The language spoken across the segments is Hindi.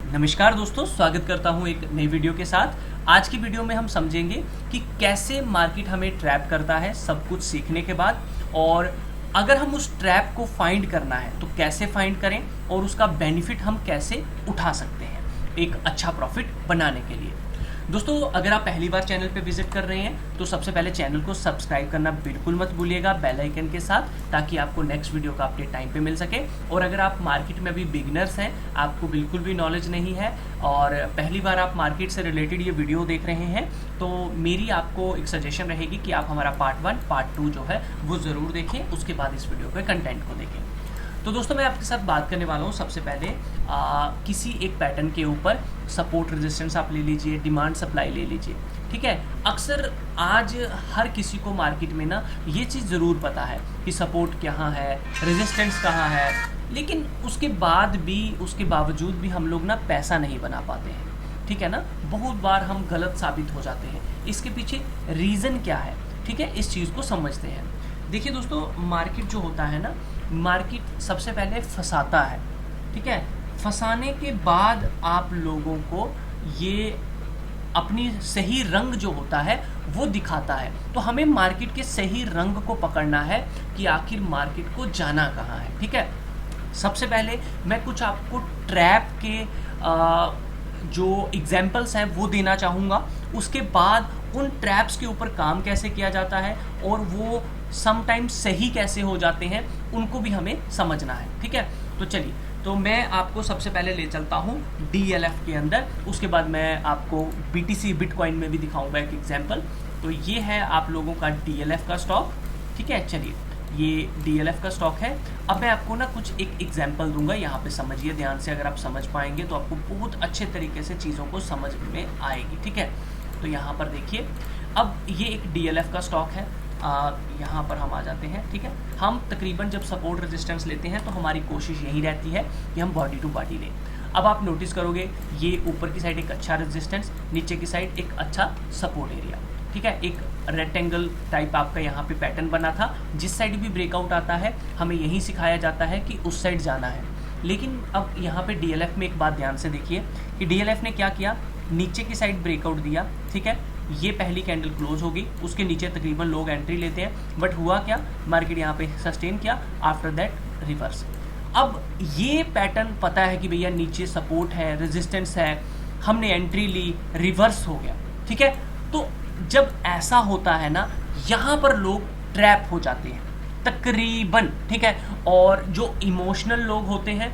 नमस्कार दोस्तों, स्वागत करता हूं एक नई वीडियो के साथ। आज की वीडियो में हम समझेंगे कि कैसे मार्केट हमें ट्रैप करता है सब कुछ सीखने के बाद, और अगर हम उस ट्रैप को फाइंड करना है तो कैसे फाइंड करें और उसका बेनिफिट हम कैसे उठा सकते हैं एक अच्छा प्रॉफिट बनाने के लिए। दोस्तों, अगर आप पहली बार चैनल पे विजिट कर रहे हैं तो सबसे पहले चैनल को सब्सक्राइब करना बिल्कुल मत भूलिएगा बेल आइकन के साथ, ताकि आपको नेक्स्ट वीडियो का अपडेट टाइम पे मिल सके। और अगर आप मार्केट में अभी बिगिनर्स हैं, आपको बिल्कुल भी नॉलेज नहीं है और पहली बार आप मार्केट से रिलेटेड ये वीडियो देख रहे हैं, तो मेरी आपको एक सजेशन रहेगी कि आप हमारा पार्ट 1 पार्ट 2 जो है वो ज़रूर देखें, उसके बाद इस वीडियो के कंटेंट को देखें। तो दोस्तों, मैं आपके साथ बात करने वाला हूँ सबसे पहले किसी एक पैटर्न के ऊपर। सपोर्ट रेजिस्टेंस आप ले लीजिए, डिमांड सप्लाई ले लीजिए, ठीक है। अक्सर आज हर किसी को मार्केट में ना ये चीज़ ज़रूर पता है कि सपोर्ट कहाँ है, रेजिस्टेंस कहाँ है, लेकिन उसके बावजूद भी हम लोग ना पैसा नहीं बना पाते हैं, ठीक है ना। बहुत बार हम गलत साबित हो जाते हैं। इसके पीछे रीज़न क्या है, ठीक है, इस चीज़ को समझते हैं। देखिए दोस्तों, मार्केट जो होता है ना, मार्केट सबसे पहले फंसाता है, ठीक है। फंसाने के बाद आप लोगों को ये अपनी सही रंग जो होता है वो दिखाता है। तो हमें मार्केट के सही रंग को पकड़ना है कि आखिर मार्केट को जाना कहाँ है, ठीक है। सबसे पहले मैं कुछ आपको ट्रैप के जो एग्जाम्पल्स हैं वो देना चाहूँगा। उसके बाद उन ट्रैप्स के ऊपर काम कैसे किया जाता है और वो समटाइम्स सही कैसे हो जाते हैं, उनको भी हमें समझना है, ठीक है। तो चलिए, तो मैं आपको सबसे पहले ले चलता हूँ DLF के अंदर। उसके बाद मैं आपको BTC बिटकॉइन में भी दिखाऊंगा एक एग्जांपल। तो ये है आप लोगों का DLF का स्टॉक, ठीक है। चलिए, ये DLF का स्टॉक है। अब मैं आपको ना कुछ एक एग्जांपल दूंगा, यहाँ पे समझिए ध्यान से। अगर आप समझ पाएंगे तो आपको बहुत अच्छे तरीके से चीज़ों को समझ में आएगी, ठीक है। तो यहाँ पर देखिए, अब ये एक DLF का स्टॉक है। यहाँ पर हम आ जाते हैं, ठीक है। हम तकरीबन जब सपोर्ट रेजिस्टेंस लेते हैं तो हमारी कोशिश यही रहती है कि हम बॉडी टू बॉडी लें। अब आप नोटिस करोगे, ये ऊपर की साइड एक अच्छा रेजिस्टेंस, नीचे की साइड एक अच्छा सपोर्ट एरिया, ठीक है। एक रेक्टेंगल टाइप आपका यहाँ पे पैटर्न बना था। जिस साइड भी ब्रेकआउट आता है हमें यही सिखाया जाता है कि उस साइड जाना है। लेकिन अब यहाँ पे DLF में एक बात ध्यान से देखिए कि DLF ने क्या किया, नीचे की साइड ब्रेकआउट दिया, ठीक है। ये पहली कैंडल क्लोज होगी, उसके नीचे तकरीबन लोग एंट्री लेते हैं, बट हुआ क्या, मार्केट यहाँ पे सस्टेन किया, आफ्टर दैट रिवर्स। अब ये पैटर्न पता है कि भैया नीचे सपोर्ट है, रेजिस्टेंस है, हमने एंट्री ली, रिवर्स हो गया, ठीक है। तो जब ऐसा होता है ना, यहाँ पर लोग ट्रैप हो जाते हैं तकरीबन, ठीक है। और जो इमोशनल लोग होते हैं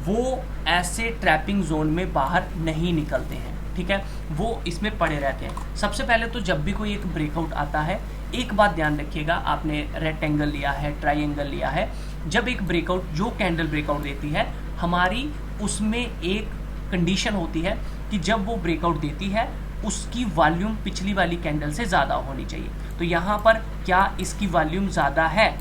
वो ऐसे ट्रैपिंग जोन में बाहर नहीं निकलते हैं, ठीक है। वो इसमें पड़े रहते हैं। सबसे पहले तो जब भी कोई एक ब्रेकआउट आता है, एक बात ध्यान रखिएगा, आपने रेक्टेंगल लिया है, ट्रायंगल लिया है, जब एक ब्रेकआउट, जो कैंडल ब्रेकआउट देती है हमारी, उसमें एक कंडीशन होती है कि जब वो ब्रेकआउट देती है उसकी वॉल्यूम पिछली वाली कैंडल से ज़्यादा होनी चाहिए। तो यहाँ पर क्या इसकी वॉल्यूम ज़्यादा है?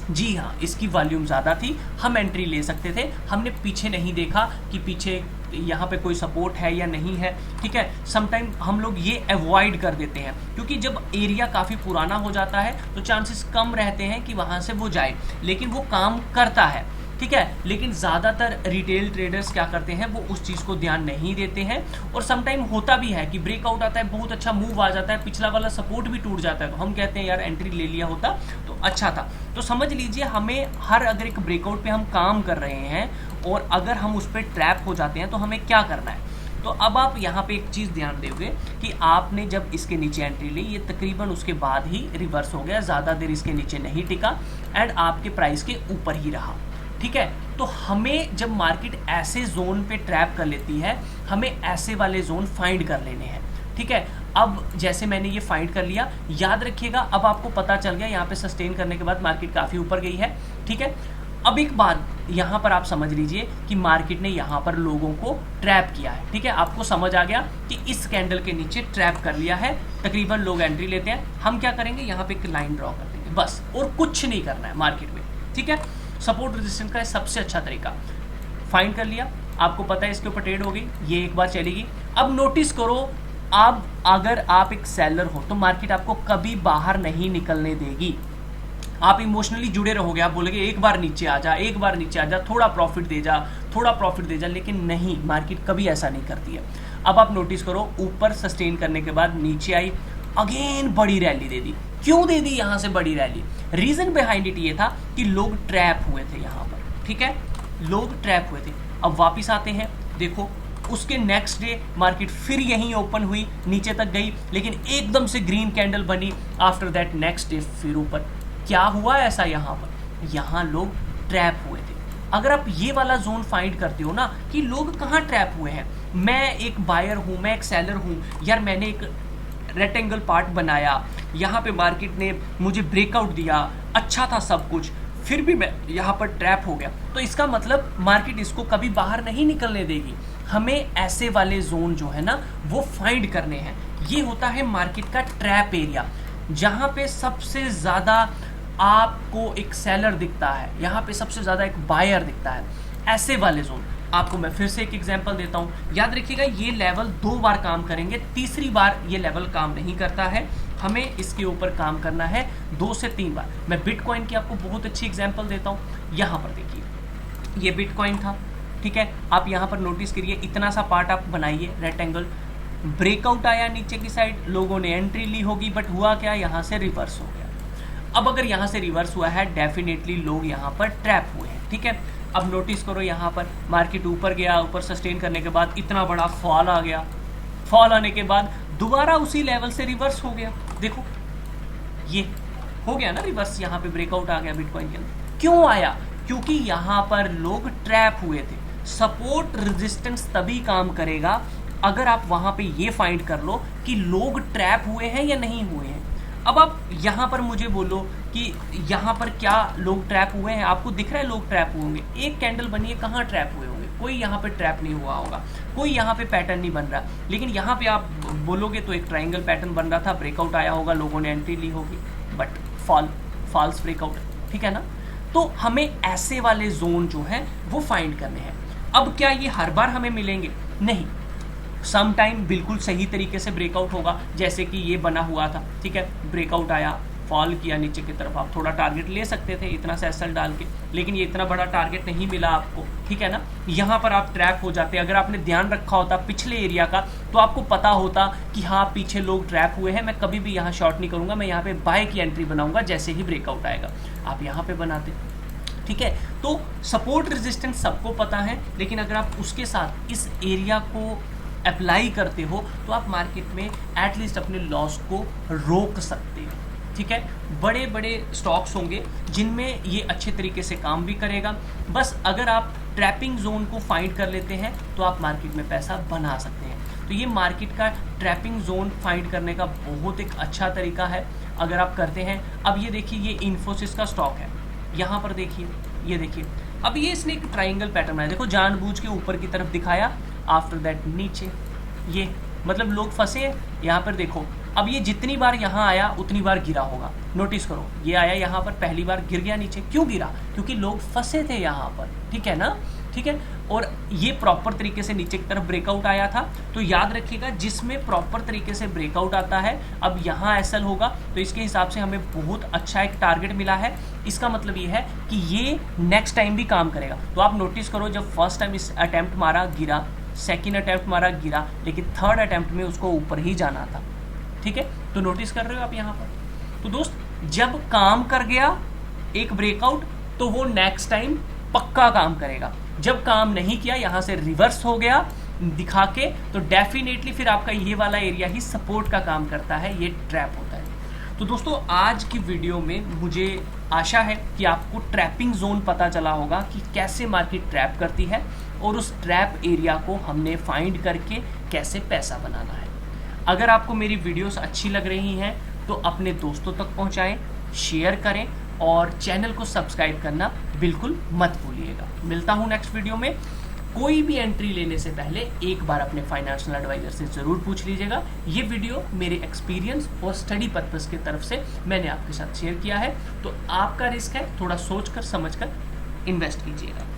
जी हाँ, इसकी वॉल्यूम ज़्यादा थी, हम एंट्री ले सकते थे। हमने पीछे नहीं देखा कि पीछे यहाँ पे कोई सपोर्ट है या नहीं है, ठीक है। समटाइम हम लोग ये अवॉइड कर देते हैं, क्योंकि जब एरिया काफ़ी पुराना हो जाता है तो चांसेस कम रहते हैं कि वहाँ से वो जाए, लेकिन वो काम करता है, ठीक है। लेकिन ज़्यादातर रिटेल ट्रेडर्स क्या करते हैं, वो उस चीज़ को ध्यान नहीं देते हैं। और समटाइम होता भी है कि ब्रेकआउट आता है, बहुत अच्छा मूव आ जाता है, पिछला वाला सपोर्ट भी टूट जाता है, तो हम कहते हैं यार एंट्री ले लिया होता तो अच्छा था। तो समझ लीजिए, हमें अगर एक ब्रेकआउट पे हम काम कर रहे हैं और अगर हम उस पर ट्रैप हो जाते हैं तो हमें क्या करना है। तो अब आप यहाँ पे एक चीज़ ध्यान दोगे कि आपने जब इसके नीचे एंट्री ली, ये तकरीबन उसके बाद ही रिवर्स हो गया, ज़्यादा देर इसके नीचे नहीं टिका एंड आपके प्राइस के ऊपर ही रहा, ठीक है। तो हमें जब मार्केट ऐसे जोन पे ट्रैप कर लेती है, हमें ऐसे वाले जोन फाइंड कर लेने हैं, ठीक है। अब जैसे मैंने ये फाइंड कर लिया, याद रखिएगा, अब आपको पता चल गया यहाँ पे सस्टेन करने के बाद मार्केट काफ़ी ऊपर गई है, ठीक है। अब एक बात यहाँ पर आप समझ लीजिए कि मार्केट ने यहाँ पर लोगों को ट्रैप किया है, ठीक है। आपको समझ आ गया कि इस कैंडल के नीचे ट्रैप कर लिया है, तकरीबन लोग एंट्री लेते हैं। हम क्या करेंगे, यहाँ पे एक लाइन ड्रॉ कर देंगे बस, और कुछ नहीं करना है मार्केट में, ठीक है। सपोर्ट रेजिस्टेंस का सबसे अच्छा तरीका, फाइंड कर लिया, आपको पता है इसके ऊपर ट्रेड हो गई, ये एक बार चलेगी। अब नोटिस करो, अब अगर आप एक सेलर हो तो मार्केट आपको कभी बाहर नहीं निकलने देगी। आप इमोशनली जुड़े रहोगे, आप बोलोगे एक बार नीचे आ जा, एक बार नीचे आ जा, थोड़ा प्रॉफिट दे जा, थोड़ा प्रॉफिट दे जा, लेकिन नहीं, मार्केट कभी ऐसा नहीं करती है। अब आप नोटिस करो, ऊपर सस्टेन करने के बाद नीचे आई, अगेन बड़ी रैली दे दी। क्यों दे दी यहां से बड़ी रैली? रीजन बिहाइंड इट ये था कि लोग ट्रैप हुए थे यहां पर, ठीक है, लोग ट्रैप हुए थे। अब वापिस आते हैं, देखो उसके नेक्स्ट डे मार्केट फिर यहीं ओपन हुई, नीचे तक गई, लेकिन एकदम से ग्रीन कैंडल बनी। आफ्टर दैट नेक्स्ट डे फिर ऊपर। क्या हुआ ऐसा यहाँ पर? यहाँ लोग ट्रैप हुए थे। अगर आप ये वाला जोन फाइंड करते हो ना कि लोग कहाँ ट्रैप हुए हैं, मैं एक बायर हूँ, मैं एक सेलर हूँ, यार मैंने एक रेक्टेंगल पार्ट बनाया, यहाँ पे मार्केट ने मुझे ब्रेकआउट दिया, अच्छा था सब कुछ, फिर भी मैं यहाँ पर ट्रैप हो गया, तो इसका मतलब मार्केट इसको कभी बाहर नहीं निकलने देगी। हमें ऐसे वाले जोन जो है ना वो फाइंड करने हैं। ये होता है मार्केट का ट्रैप एरिया, जहाँ पे सबसे ज़्यादा आपको एक सेलर दिखता है, यहाँ पे सबसे ज़्यादा एक बायर दिखता है। ऐसे वाले जोन आपको मैं फिर से एक एग्जांपल देता हूँ। याद रखिएगा, ये लेवल 2 बार काम करेंगे, तीसरी बार ये लेवल काम नहीं करता है। हमें इसके ऊपर काम करना है 2 से 3 बार। मैं बिटकॉइन की आपको बहुत अच्छी एग्जांपल देता हूँ। यहाँ पर देखिए, ये बिटकॉइन था, ठीक है, आप यहाँ पर नोटिस करिए, इतना सा पार्ट आप बनाइए रेक्टेंगल, ब्रेकआउट आया नीचे की साइड, लोगों ने एंट्री ली होगी, बट हुआ क्या, यहाँ से रिवर्स हो गया। अब अगर यहाँ से रिवर्स हुआ है, डेफिनेटली लोग यहाँ पर ट्रैप हुए हैं, ठीक है। अब नोटिस करो, यहाँ पर मार्केट ऊपर गया, ऊपर सस्टेन करने के बाद इतना बड़ा फॉल आ गया, फॉल आने के बाद दोबारा उसी लेवल से रिवर्स हो गया। देखो ये हो गया ना रिवर्स, यहाँ पे ब्रेकआउट आ गया बिटकॉइन के अंदर। क्यों आया? क्योंकि यहाँ पर लोग ट्रैप हुए थे। सपोर्ट रेजिस्टेंस तभी काम करेगा अगर आप वहां पे ये फाइंड कर लो कि लोग ट्रैप हुए हैं या नहीं हुए हैं। अब आप यहाँ पर मुझे बोलो कि यहाँ पर क्या लोग ट्रैप हुए हैं? आपको दिख रहा है लोग ट्रैप हुए होंगे, एक कैंडल बनी है, कहाँ ट्रैप हुए होंगे? कोई यहाँ पे ट्रैप नहीं हुआ होगा, कोई यहाँ पे पैटर्न नहीं बन रहा। लेकिन यहाँ पे आप बोलोगे तो एक ट्राइंगल पैटर्न बन रहा था, ब्रेकआउट आया होगा, लोगों ने एंट्री ली होगी, बट फॉल्स ब्रेकआउट, ठीक है ना। तो हमें ऐसे वाले जोन जो हैं वो फाइंड करने हैं। अब क्या ये हर बार हमें मिलेंगे? नहीं, सम टाइम बिल्कुल सही तरीके से ब्रेकआउट होगा, जैसे कि ये बना हुआ था, ठीक है, ब्रेकआउट आया, फॉल किया नीचे की तरफ, आप थोड़ा टारगेट ले सकते थे इतना सा एसएल डाल के, लेकिन ये इतना बड़ा टारगेट नहीं मिला आपको, ठीक है ना। यहाँ पर आप ट्रैप हो जाते। अगर आपने ध्यान रखा होता पिछले एरिया का, तो आपको पता होता कि हाँ पीछे लोग ट्रैप हुए हैं, मैं कभी भी यहाँ शॉर्ट नहीं करूँगा, मैं यहाँ पे बाय की एंट्री बनाऊंगा जैसे ही ब्रेकआउट आएगा। आप यहाँ पे बनाते, ठीक है। तो सपोर्ट रेजिस्टेंस सबको पता है, लेकिन अगर आप उसके साथ इस एरिया को अप्लाई करते हो तो आप मार्केट में एटलीस्ट अपने लॉस को रोक सकते हो, ठीक है। बड़े बड़े स्टॉक्स होंगे जिनमें ये अच्छे तरीके से काम भी करेगा। बस अगर आप ट्रैपिंग जोन को फाइंड कर लेते हैं तो आप मार्केट में पैसा बना सकते हैं। तो ये मार्केट का ट्रैपिंग जोन फाइंड करने का बहुत एक अच्छा तरीका है अगर आप करते हैं। अब ये देखिए, ये इन्फोसिस का स्टॉक है, यहाँ पर देखिए, ये देखिए, अब ये इसने एक ट्राइंगल पैटर्न बनाया, देखो जानबूझ के ऊपर की तरफ दिखाया, आफ्टर दैट नीचे, ये मतलब लोग फंसे हैं यहाँ पर। देखो अब ये जितनी बार यहाँ आया उतनी बार गिरा होगा, नोटिस करो, ये आया यहाँ पर, पहली बार गिर गया नीचे। क्यों गिरा? क्योंकि लोग फंसे थे यहाँ पर, ठीक है ना, ठीक है। और ये प्रॉपर तरीके से नीचे की तरफ ब्रेकआउट आया था। तो याद रखिएगा, जिसमें प्रॉपर तरीके से ब्रेकआउट आता है, अब यहाँ एसएल होगा, तो इसके हिसाब से हमें बहुत अच्छा एक टारगेट मिला है। इसका मतलब ये है कि ये नेक्स्ट टाइम भी काम करेगा। तो आप नोटिस करो, जब फर्स्ट टाइम इस अटैम्प्ट मारा गिरा, सेकेंड अटैम्प्ट मारा गिरा, लेकिन थर्ड अटैम्प्ट में उसको ऊपर ही जाना था, ठीक है। तो नोटिस कर रहे हो आप यहाँ पर। तो दोस्त, जब काम कर गया एक ब्रेकआउट, तो वो नेक्स्ट टाइम पक्का काम करेगा। जब काम नहीं किया, यहाँ से रिवर्स हो गया दिखा के, तो डेफिनेटली फिर आपका ये वाला एरिया ही सपोर्ट का काम करता है, ये ट्रैप होता है। तो दोस्तों, आज की वीडियो में मुझे आशा है कि आपको ट्रैपिंग जोन पता चला होगा कि कैसे मार्केट ट्रैप करती है, और उस ट्रैप एरिया को हमने फाइंड करके कैसे पैसा बनाना है। अगर आपको मेरी वीडियोस अच्छी लग रही हैं तो अपने दोस्तों तक पहुंचाएं, शेयर करें, और चैनल को सब्सक्राइब करना बिल्कुल मत भूलिएगा। मिलता हूं नेक्स्ट वीडियो में। कोई भी एंट्री लेने से पहले एक बार अपने फाइनेंशियल एडवाइजर से ज़रूर पूछ लीजिएगा। ये वीडियो मेरे एक्सपीरियंस और स्टडी पर्पस की तरफ से मैंने आपके साथ शेयर किया है, तो आपका रिस्क है, थोड़ा सोच कर समझ कर इन्वेस्ट कीजिएगा।